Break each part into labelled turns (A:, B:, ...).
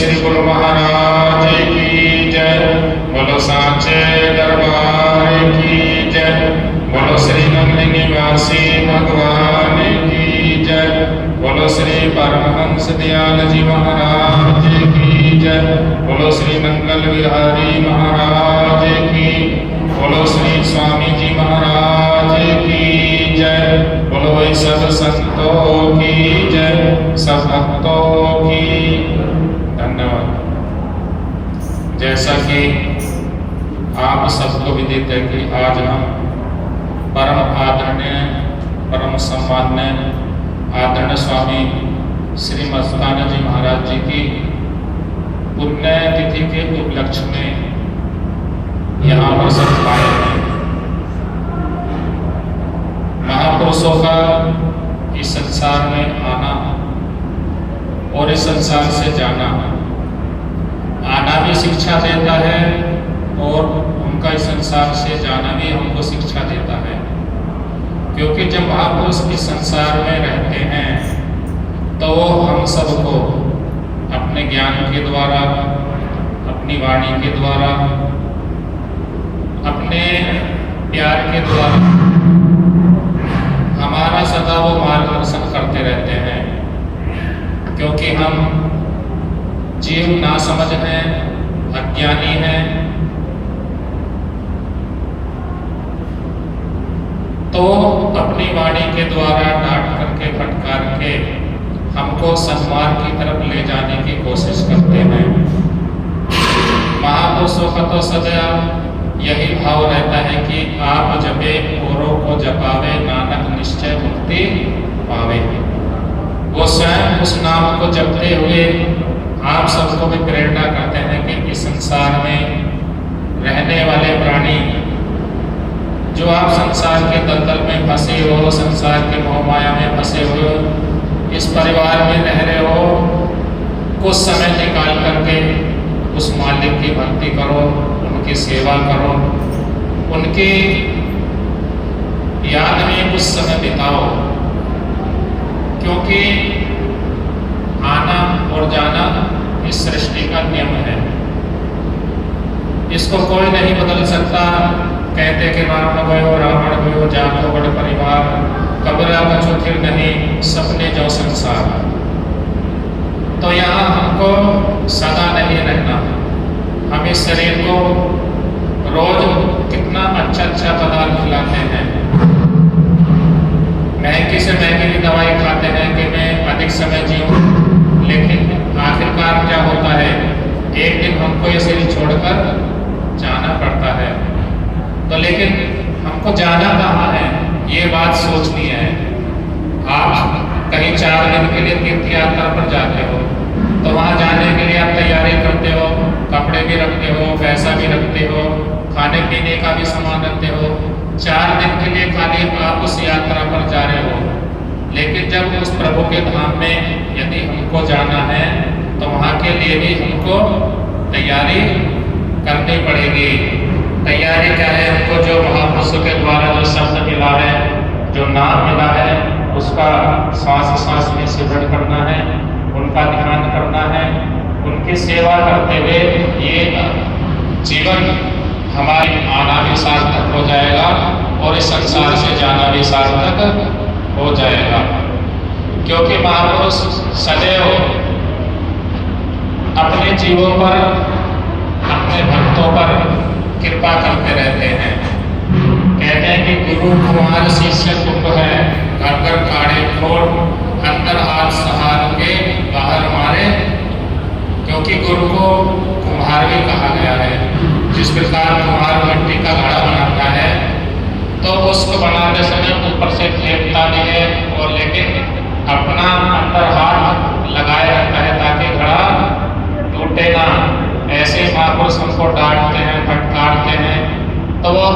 A: श्री गुरु महाराज की जय। बोलो सांचे दरबार की जय। बोलो श्री नंदी निवासी भगवान की जय। बोलो श्री परमहंस दयाल जी महाराज की जय। बोलो श्री मंगल विहारी महाराज की। बोलो श्री स्वामी जी महाराज की जय। बोलो भाई सब संतों की जय, सब भक्तों की। धन्यवाद। जैसा कि आप सबको विदित है कि आज हम परम आदरणीय, परम सम्माननीय आदरणीय स्वामी श्री मस्ताना जी महाराज जी की पुण्य तिथि के उपलक्ष्य में यहाँ पर सब आए हैं। महापुरुषों का इस संसार में आना और इस संसार से जाना, आना भी शिक्षा देता है और उनका इस संसार से जाना भी हमको शिक्षा देता है। क्योंकि जब महापुरुष इस संसार में रहते हैं तो वो हम सबको अपने ज्ञान के द्वारा, अपनी वाणी के द्वारा, अपने प्यार के द्वारा हमारा सदा वो मार्गदर्शन करते रहते हैं। क्योंकि हम जीव ना समझ हैं, अज्ञानी हैं, तो अपनी वाणी के द्वारा डांट करके, फटकार के हमको सन्मार्ग की तरफ ले जाने की कोशिश करते हैं। महापुरुषों का तो सदा यही भाव रहता है कि आप जपे औरों को जपावे, नानक निश्चय मुक्ति पावे। वो स्वयं उस नाम को जपते हुए आप सबको भी प्रेरणा करते हैं कि इस संसार में रहने वाले प्राणी, जो आप संसार के दलदल में फंसे हो, संसार के मोह माया में फंसे हो, इस परिवार में रह रहे हो, कुछ समय निकाल करके उस मालिक की भक्ति करो, उनकी सेवा करो, उनकी याद में कुछ समय बिताओ। क्योंकि आना और जाना इस सृष्टि का नियम है, इसको कोई नहीं बदल सकता। कहते कि राम गयो रावण गयो, जातो बड़ परिवार, कबरा कछु फिर नहीं, सपने जो संसार। तो यहाँ हमको सदा नहीं रहना। हम इस शरीर को रोज कितना अच्छा अच्छा पदार्थ खिलाते हैं, महंगी से महंगी भी दवाई खाते हैं कि मैं अधिक समय जीऊँ, लेकिन आखिरकार क्या होता है, एक दिन हमको ये शरीर छोड़कर जाना पड़ता है। तो लेकिन हमको जाना कहाँ है, ये बात सोचनी है। आप कहीं 4 दिन के लिए तीर्थ यात्रा पर जाते हो तो वहाँ जाने के लिए आप तैयारी करते हो, कपड़े भी रखते हो, पैसा भी रखते हो, खाने पीने का भी सामान रखते हो। 4 दिन के लिए खाली आप उस यात्रा पर जा रहे हो। लेकिन जब उस प्रभु के धाम में यदि हमको जाना है तो वहाँ के लिए भी हमको तैयारी करनी पड़ेगी। तैयारी क्या है, हमको जो महापुरुषों के द्वारा जो शब्द मिला है, जो नाम मिला है, उसका सांस सांस में सिमरण करना है, उनका ध्यान करना है, उनकी सेवा करते हुए ये जीवन हमारी आना भी सार्थक हो जाएगा और इस संसार से जाना भी सार्थक हो जाएगा। क्योंकि महापुरुष सदैव अपने जीवों पर, अपने भक्तों पर कृपा करते रहते हैं। कहते हैं कि गुरु कुमार शिष्य तुम है, घर घर काढ़े फोड़, अंदर हाथ सहार के बाहर मारे। क्योंकि गुरु को कुम्हार भी कहा गया है। जिस प्रकार कुम्हार मिट्टी का घड़ा बनाता है तो उसको बनाते समय ऊपर से फेंकता भी है, और लेकिन अपना अंदर हाथ लगाए रखता है ताकि घड़ा टूटे ना। ऐसे महापुरुष हमको डांटते हैं, फटकारते हैं, तो वो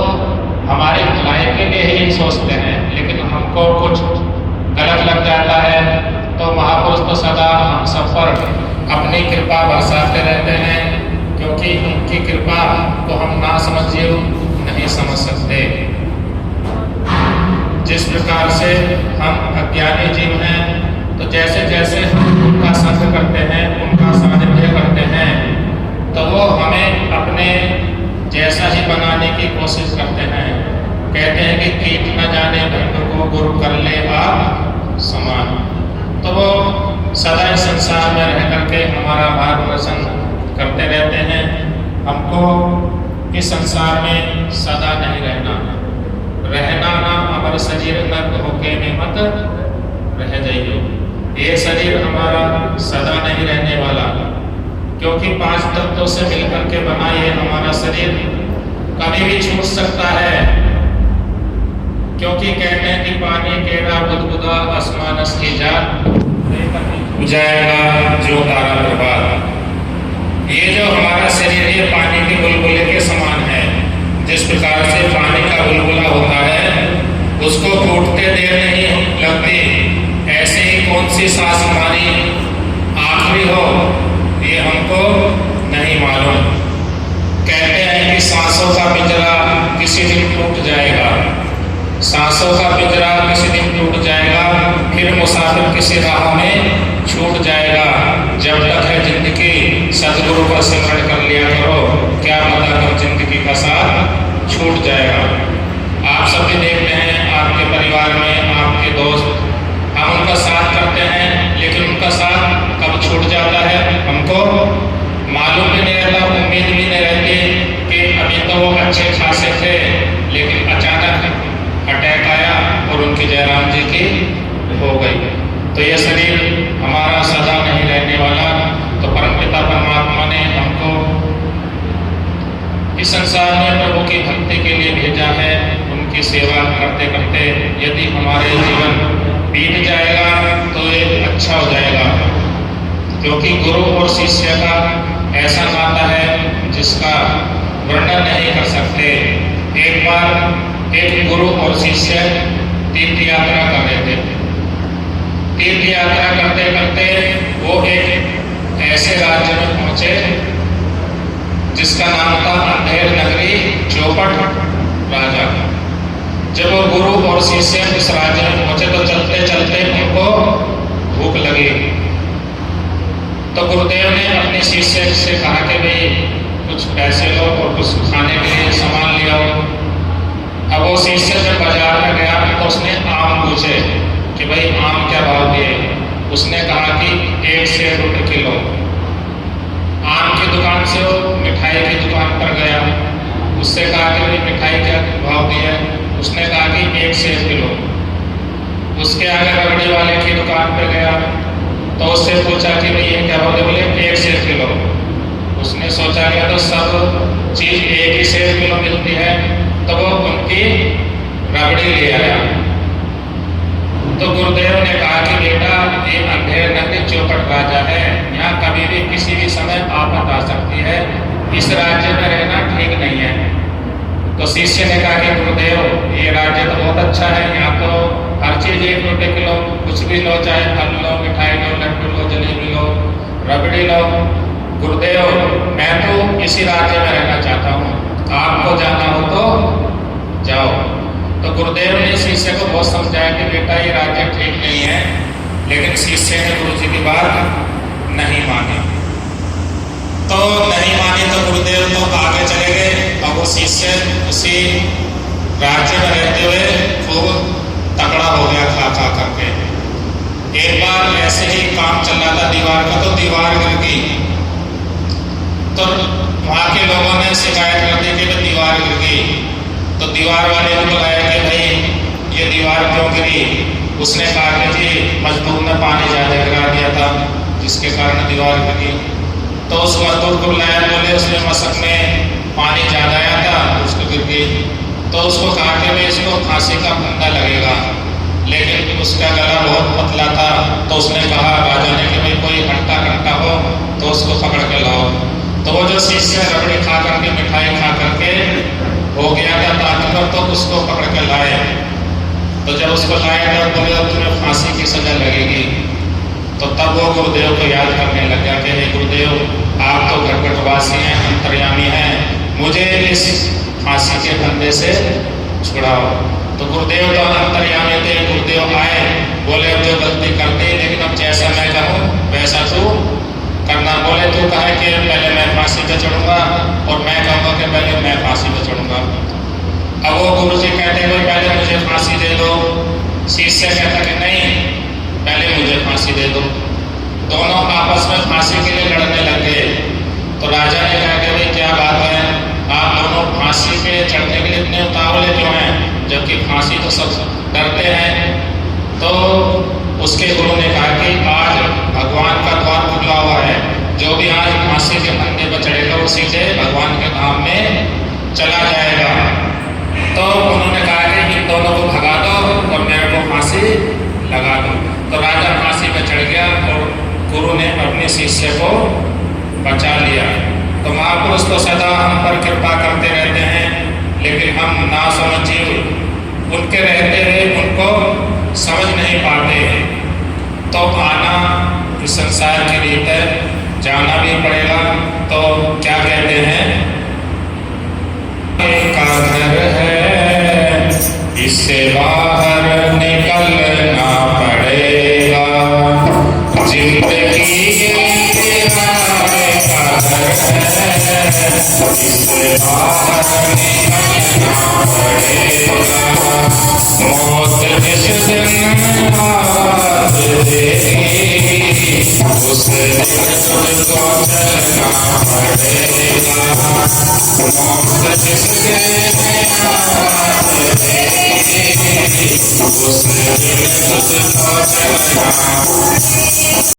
A: हमारे भलाई के लिए ही सोचते हैं, लेकिन हमको कुछ गलत लग जाता है तो महापुरुष तो सदा हम सब पर अपनी कृपा बरसाते रहते हैं। क्योंकि उनकी कृपा को हम ना समझिए नहीं समझ सकते। जिस प्रकार से हम अज्ञानी जीव हैं, तो जैसे जैसे हम उनका संग करते हैं, उनका सानिध्य करते करके हमारा मार्गदर्शन करते रहते हैं। हमको इस संसार में सदा नहीं रहना ना अमर शरीर न धोखे में मत रह जाइए। ये शरीर हमारा सदा नहीं रहने वाला, क्योंकि 5 तत्वों से मिलकर के बना ये हमारा शरीर कभी भी छूट सकता है। क्योंकि कहते हैं कि पानी केरा बुदबुदा आसमानस की जात जाएगा जो तारा प्रभात। ये जो हमारा शरीर ये पानी के बुलबुले के समान है। जिस प्रकार से पानी का बुलबुला होता है उसको फूटते देर नहीं लगती, ऐसे ही कौन सी सांस हमारी आखिरी हो ये हमको नहीं मालूम। कहते हैं कि सांसों का पिंजरा किसी दिन टूट जाएगा, सांसों का पिंजरा किसी दिन टूट जाएगा, फिर मुसाफिर किसी राह में छूट जाएगा। जब तक है जिंदगी सदगुरु का स्मरण कर लिया करो, क्या पता कब जिंदगी का साथ छूट जाएगा। आप सब भी देखते हैं आपके परिवार में आपके दोस्त, हम उनका साथ करते हैं लेकिन उनका साथ कब छूट जाता है हमको मालूम भी नहीं रहता, उम्मीद भी नहीं रहती कि अभी तो वो अच्छे खासे थे, लेकिन अचानक अटैक आया और उनकी जयराम जी की हो गई। तो ये शरीर हमारा सदा नहीं रहने वाला। तो परमपिता परमात्मा ने हमको इस संसार में प्रभु की भक्ति के लिए भेजा है। उनकी सेवा करते करते यदि हमारे जीवन बीत जाएगा तो ये अच्छा हो जाएगा, क्योंकि गुरु और शिष्य का ऐसा नाता है जिसका वर्णन नहीं कर सकते। एक बार एक गुरु और शिष्य तीर्थ यात्रा कर रहे थे। तीर्थ यात्रा करते करते वो एक ऐसे राज्य में पहुंचे जिसका नाम था अंधेर नगरी चौपट राजा। जब वो गुरु और शिष्य उस राज्य में पहुंचे तो चलते चलते उनको भूख लगी। तो गुरुदेव ने अपने शिष्य से कहा कि भाई कुछ पैसे लो और कुछ खाने के लिए सामान ले आओ। अब वो शिष्य जब बाजार में गया तो उसने आम पूछे कि भाई आम क्या भाव दिए। उसने कहा कि 1 रुपये किलो। आम की दुकान से वो मिठाई की दुकान पर गया, उससे कहा कि भाई मिठाई क्या भाव दिया। उसने कहा कि 1 किलो। उसके आगे रबड़ी वाले की दुकान पर गया तो उससे पूछा कि भाई ये क्या भाव दे, बोले 1 किलो। उसने सोचा कि तो सब चीज़ 1 किलो मिलती है, तो वो उनकी रबड़ी ले आया। तो गुरुदेव ने कहा कि बेटा ये अंधेर नगरी चौपट राजा है, यहाँ कभी भी किसी भी समय आफत आ सकती है, इस राज्य में रहना ठीक नहीं है। तो शिष्य ने कहा कि गुरुदेव ये राज्य तो बहुत अच्छा है, यहाँ तो हर चीज़ 1 रुपये किलो, कुछ भी लो, चाहे फल लो, मिठाई लो, लड्डू लो, जलेबी लो, रबड़ी लो। गुरुदेव मैं तो इसी राज्य में रहना चाहता हूँ, आपको जाना हो तो जाओ। तो गुरुदेव ने शिष्य को बहुत समझाया कि बेटा ये राज्य ठीक नहीं है, लेकिन शिष्य ने गुरु जी की बात नहीं मानी। तो नहीं मानी तो गुरुदेव तो आगे चले गए और वो शिष्य उसी राज्य में रहते हुए खूब तगड़ा हो गया खा खा करके। एक बार ऐसे ही काम चल रहा था दीवार का, तो दीवार गिर गई। तो वहाँ के लोगों ने शिकायत कर दी कि दीवार गिर गई। तो दीवार वाले को बुलाया कि भाई ये दीवार क्यों गिरी। उसने कहा कि जी मजदूर ने पानी ज़्यादा गिरा दिया था जिसके कारण दीवार गिर गई। तो उस मजदूर को बुलाया, बोले उसने मशक में पानी ज़्यादा आया था उसको गिर गई। तो उसको कहा कि भाई इसको फांसी का फंदा लगेगा, लेकिन उसका गला बहुत पतला था। तो उसने कहा राजा ने कि भाई कोई हट्टा कट्टा हो तो उसको पकड़ के लाओ। तो वो जो शिष्य रबड़ी खा करके मिठाई खा करके हो गया था ताकतवर, तो उसको पकड़ के लाए। तो जब उसको लाए तो बोले तुम्हें फांसी की सजा लगेगी। तो तब वो गुरुदेव को याद करने लग गया कि हे गुरुदेव आप तो घटघटवासी हैं, अंतर्यामी हैं, मुझे इस फांसी के फंदे से छुड़ाओ। तो गुरुदेव तो अंतर्यामी थे। गुरुदेव आए, बोले अब जो गलती कर दी, लेकिन अब जैसा मैं कहूँ वैसा तू करना। बोले तू कहे कि पहले मैं फांसी पे चढ़ूंगा, और मैं कहूँगा कि पहले मैं फांसी पे चढ़ूंगा। अब वो गुरु जी कहते हैं पहले मुझे फांसी दे दो। शिष्य कहता कि नहीं पहले मुझे फांसी दे दो। दोनों आपस में फांसी अपने शिष्य को बचा लिया। तो महापुरुष तो सदा हम पर कृपा करते रहते हैं, लेकिन हम नासमझ जीव उनके रहते हुए उनको समझ नहीं पाते हैं। तो आना इस संसार की रीत है, जाना भी पड़ेगा। तो क्या कहते हैं, का घर है इससे बाहर निकलना पड़ेगा, जिंदगी तेरा का घर है इससे बाहर निकलना पड़ेगा। मौत जिस दिन हाथ देगी उस दिन तुझको चलना पड़ेगा। मौत जिस दिन हाथ देगी उस दिन तुझको चलना